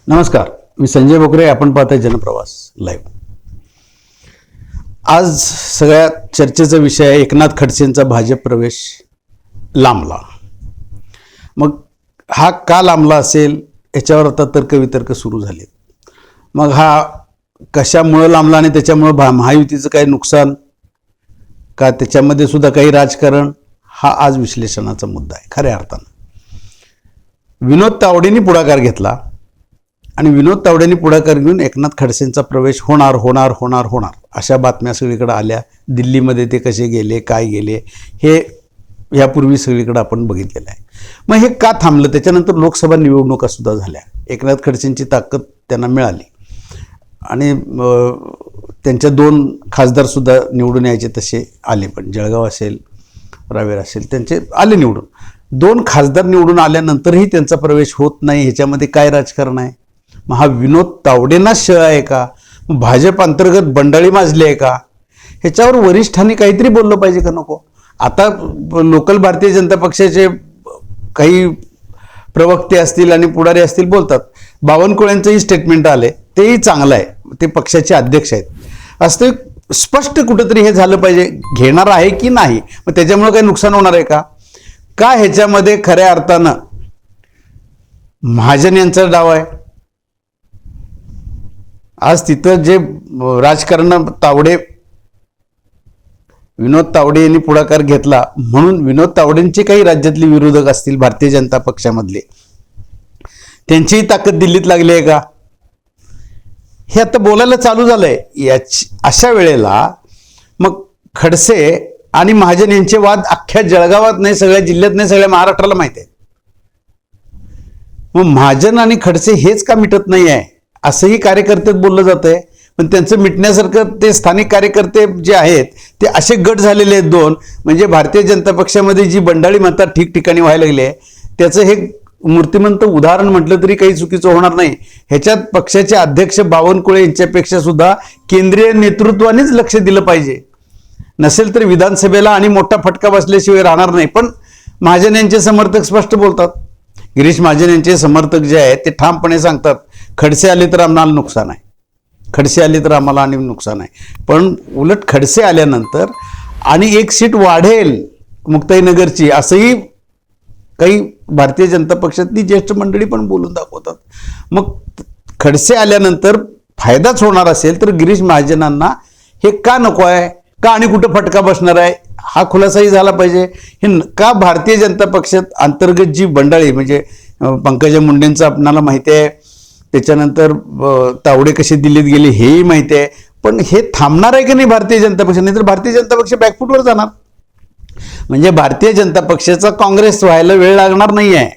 नमस्कार, मी संजय बोकरे. आपण पाहताय जनप्रवास लाईव्ह. आज सगळ्या चर्चेचा विषय आहे एकनाथ खडसेंचा भाजप प्रवेश लांबला. मग हा का लांबला असेल याच्यावर आता तर्कवितर्क सुरू झाले. मग हा कशामुळं लांबला आणि त्याच्यामुळं महायुतीचं काही नुकसान का, त्याच्यामध्ये सुद्धा काही राजकारण, हा आज विश्लेषणाचा मुद्दा आहे. खऱ्या अर्थानं विनोद तावडेंनी पुढाकार घेतला आणि विनोद तावडेंनी पुढाकार घेऊन एकनाथ खडसेंचा प्रवेश होणार होणार होणार होणार अशा बातम्या सगळीकडे आल्या. दिल्लीमध्ये ते कसे गेले, काय गेले, हे यापूर्वी सगळीकडे आपण बघितलेलं आहे. मग हे का थांबलं? त्याच्यानंतर लोकसभा निवडणुका सुद्धा झाल्या. एकनाथ खडसेंची ताकद त्यांना मिळाली आणि त्यांच्या 2 खासदारसुद्धा निवडून यायचे तसे आले. पण जळगाव असेल, रावेर असेल, त्यांचे आले निवडून. 2 खासदार निवडून आल्यानंतरही त्यांचा प्रवेश होत नाही. ह्याच्यामध्ये काय राजकारण आहे? मग हा विनोद तावडेंना शळ आहे का? भाजप अंतर्गत बंडाळी माजली आहे का? ह्याच्यावर वरिष्ठांनी काहीतरी बोललं पाहिजे का नको? आता लोकल भारतीय जनता पक्षाचे काही प्रवक्ते असतील आणि पुढारी असतील बोलतात. बावनकुळेंचंही स्टेटमेंट आले, तेही चांगलं आहे. ते पक्षाचे अध्यक्ष आहेत. असं स्पष्ट कुठंतरी हे झालं पाहिजे, घेणार आहे की नाही, मग त्याच्यामुळे काही नुकसान होणार आहे का? ह्याच्यामध्ये खऱ्या अर्थानं महाजन यांचा डाव आहे. आज तिथं जे राजकारण विनोद तावडे यांनी पुढाकार घेतला म्हणून विनोद तावडेंचे काही राज्यातले विरोधक असतील भारतीय जनता पक्षामधले, त्यांचीही ताकद दिल्लीत लागली आहे का, हे आता बोलायला चालू झालंय. अशा वेळेला मग खडसे आणि महाजन यांचे वाद अख्ख्या जळगावात नाही, सगळ्या जिल्ह्यात नाही, सगळ्या महाराष्ट्राला माहिती आहे. मग महाजन आणि खडसे हेच का मिटत नाही आहे असंही कार्यकर्त्यात बोललं जात आहे. पण त्यांचं मिटण्यासारखं ते स्थानिक कार्यकर्ते जे आहेत ते असे गट झालेले आहेत 2. म्हणजे भारतीय जनता पक्षामध्ये जी बंडाळी मतं ठिकठिकाणी व्हायला लागली आहे त्याचं हे मूर्तिमंत उदाहरण म्हटलं तरी काही चुकीचं होणार नाही. ह्याच्यात पक्षाचे अध्यक्ष बावनकुळे यांच्यापेक्षा सुद्धा केंद्रीय नेतृत्वानेच लक्ष दिलं पाहिजे. नसेल तर विधानसभेला आणि मोठा फटका बसल्याशिवाय राहणार नाही. पण महाजन यांचे समर्थक स्पष्ट बोलतात. गिरीश महाजन यांचे समर्थक जे आहेत ते ठामपणे सांगतात, खडसे आले तर आम्हाला नुकसान आहे, खडसे आले तर आम्हाला आणि नुकसान आहे. पण उलट खडसे आल्यानंतर आणि 1 सीट वाढेल मुक्ताईनगरची, असंही काही भारतीय जनता पक्षातली ज्येष्ठ मंडळी पण बोलून दाखवतात. मग खडसे आल्यानंतर फायदाच होणार असेल तर गिरीश महाजनांना हे का नको आहे, का आणि कुठं फटका बसणार आहे, हा खुलासाही झाला पाहिजे. हे का भारतीय जनता पक्षात अंतर्गत जी बंडाळी, म्हणजे पंकजा मुंडेंचं आपणाला माहिती आहे, त्याच्यानंतर तावडे कसे दिल्लीत गेले हेही माहिती आहे. पण हे थांबणार आहे की नाही भारतीय जनता पक्ष? नाही तर भारतीय जनता पक्ष बॅकफुटवर जाणार. म्हणजे भारतीय जनता पक्षाचा काँग्रेस व्हायला वेळ लागणार नाही आहे.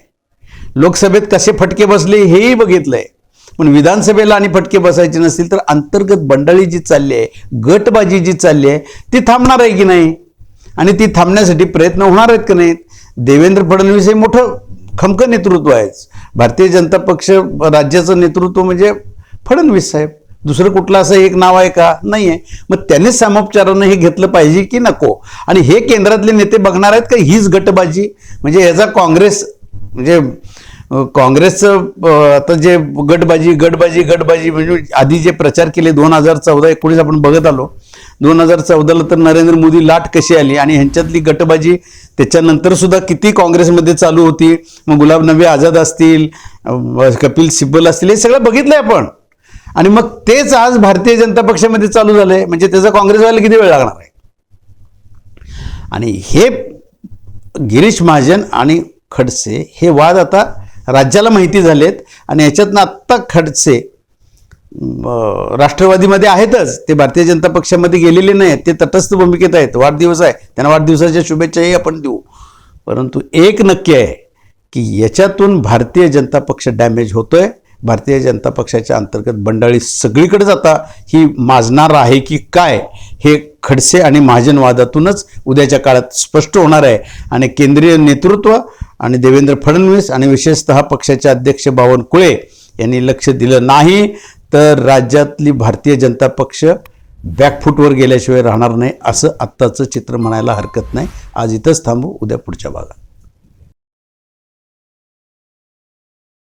लोकसभेत कसे फटके बसले हेही बघितलंय. पण विधानसभेला आणि फटके बसायचे नसतील तर अंतर्गत बंडाळी जी चालली आहे, गटबाजी जी चालली आहे, ती थांबणार आहे की नाही? आणि ती थांबण्यासाठी प्रयत्न होणार आहेत की नाहीत? देवेंद्र फडणवीस हे मोठं खमकं नेतृत्व आहेच. भारतीय जनता पक्ष राज्याचं नेतृत्व म्हणजे फडणवीस साहेब, दुसरं कुठलं असं एक नाव आहे का? नाही आहे. मग त्यांनीच सामोपचारानं हे घेतलं पाहिजे की नको? आणि हे केंद्रातले नेते बघणार आहेत का हीच गटबाजी? म्हणजे याचा काँग्रेस, म्हणजे काँग्रेसचं आता जे गटबाजी म्हणजे आधी जे प्रचार केले 2014-19 आपण बघत आलो. 2014ला तर नरेंद्र मोदी लाट कशी आली आणि ह्यांच्यातली गटबाजी त्याच्यानंतर सुद्धा किती काँग्रेसमध्ये चालू होती. मग गुलाब नबी आझाद असतील, कपिल सिब्बल असतील, हे सगळं बघितलंय आपण. आणि मग तेच आज भारतीय जनता पक्षामध्ये चालू झालंय. म्हणजे त्याचा काँग्रेस व्हायला किती वेळ लागणार आहे? आणि हे गिरीश महाजन आणि खडसे हे वाद आता राज्याला माहिती झालेत. आणि याच्यातनं आत्ता खडसे राष्ट्रवादीमध्ये आहेतच, ते भारतीय जनता पक्षामध्ये गेलेले नाहीत, ते तटस्थ भूमिकेत आहेत. वाढदिवस आहे, त्यांना वाढदिवसाच्या शुभेच्छाही आपण देऊ. परंतु एक नक्की आहे की याच्यातून भारतीय जनता पक्ष डॅमेज होतोय. भारतीय जनता पक्षाच्या अंतर्गत बंडाळी सगळीकडे आता ही माजणार आहे की काय, हे खडसे आणि महाजन वादातूनच उद्याच्या काळात स्पष्ट होणार आहे. आणि केंद्रीय नेतृत्व आणि देवेंद्र फडणवीस आणि विशेषतः पक्षाचे अध्यक्ष बावनकुळे यांनी लक्ष दिलं नाही तर राज्यातली भारतीय जनता पक्ष बॅकफुटवर गेल्याशिवाय राहणार नाही, असं आत्ताचं चित्र म्हणायला हरकत नाही. आज इथंच थांबू, उद्या पुढच्या भागात.